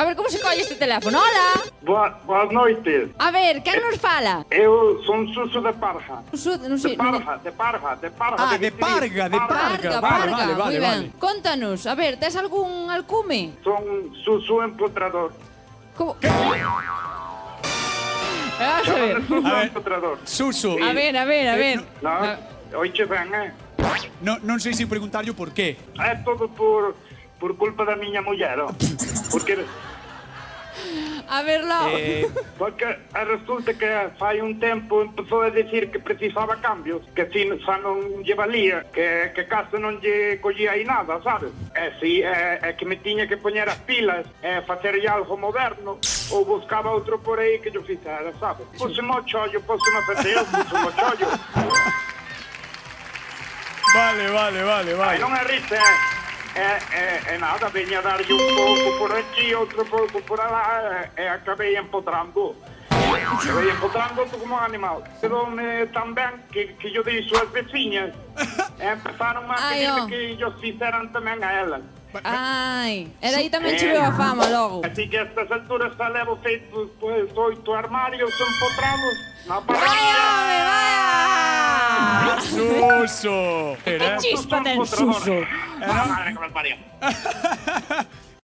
A ver, como se colle este teléfono? Hola. Boas noites. A ver, quen nos fala? Eu son Suso de Parja. Non sei, De Parja. Ah, de Parga. Vale. moi ben. Contanos, a ver, tes algún alcume? Son Suso Empotrador. Como? Vamos a ver. Suso A ver. Empotrador. Suso. A ver. No, oiche ben, Non sei se preguntarlle por qué. É todo por culpa da miña muller, Porque A verlo. Porque resulta que fai un tempo empezou a decir que precisaba cambios, que si xa non lle valía, que case non lle collía aí nada, sabes? É que me tiña que poñer as pilas, facerlle algo moderno, ou buscaba outro por aí que yo fixera, sabes? Puseme o chollo, puseme a feteo, puseme o chollo. Vale. Ai, non é risa, é nada, veña a darlle un pouco por aquí, outro pouco por alá, e acabei empotrando. Como un animal. Quedoume tan ben que yo dixo as veciñas, e empezaron a pedirme que ellos fixeran tamén a elas. Ai, e daí tamén che veo a fama logo. Así que a estas alturas xa levo feitos, pues, 8 armarios empotrados na Vaya, parrilla. vaya! Suso. Que chispa del Suso. Madre que me parió.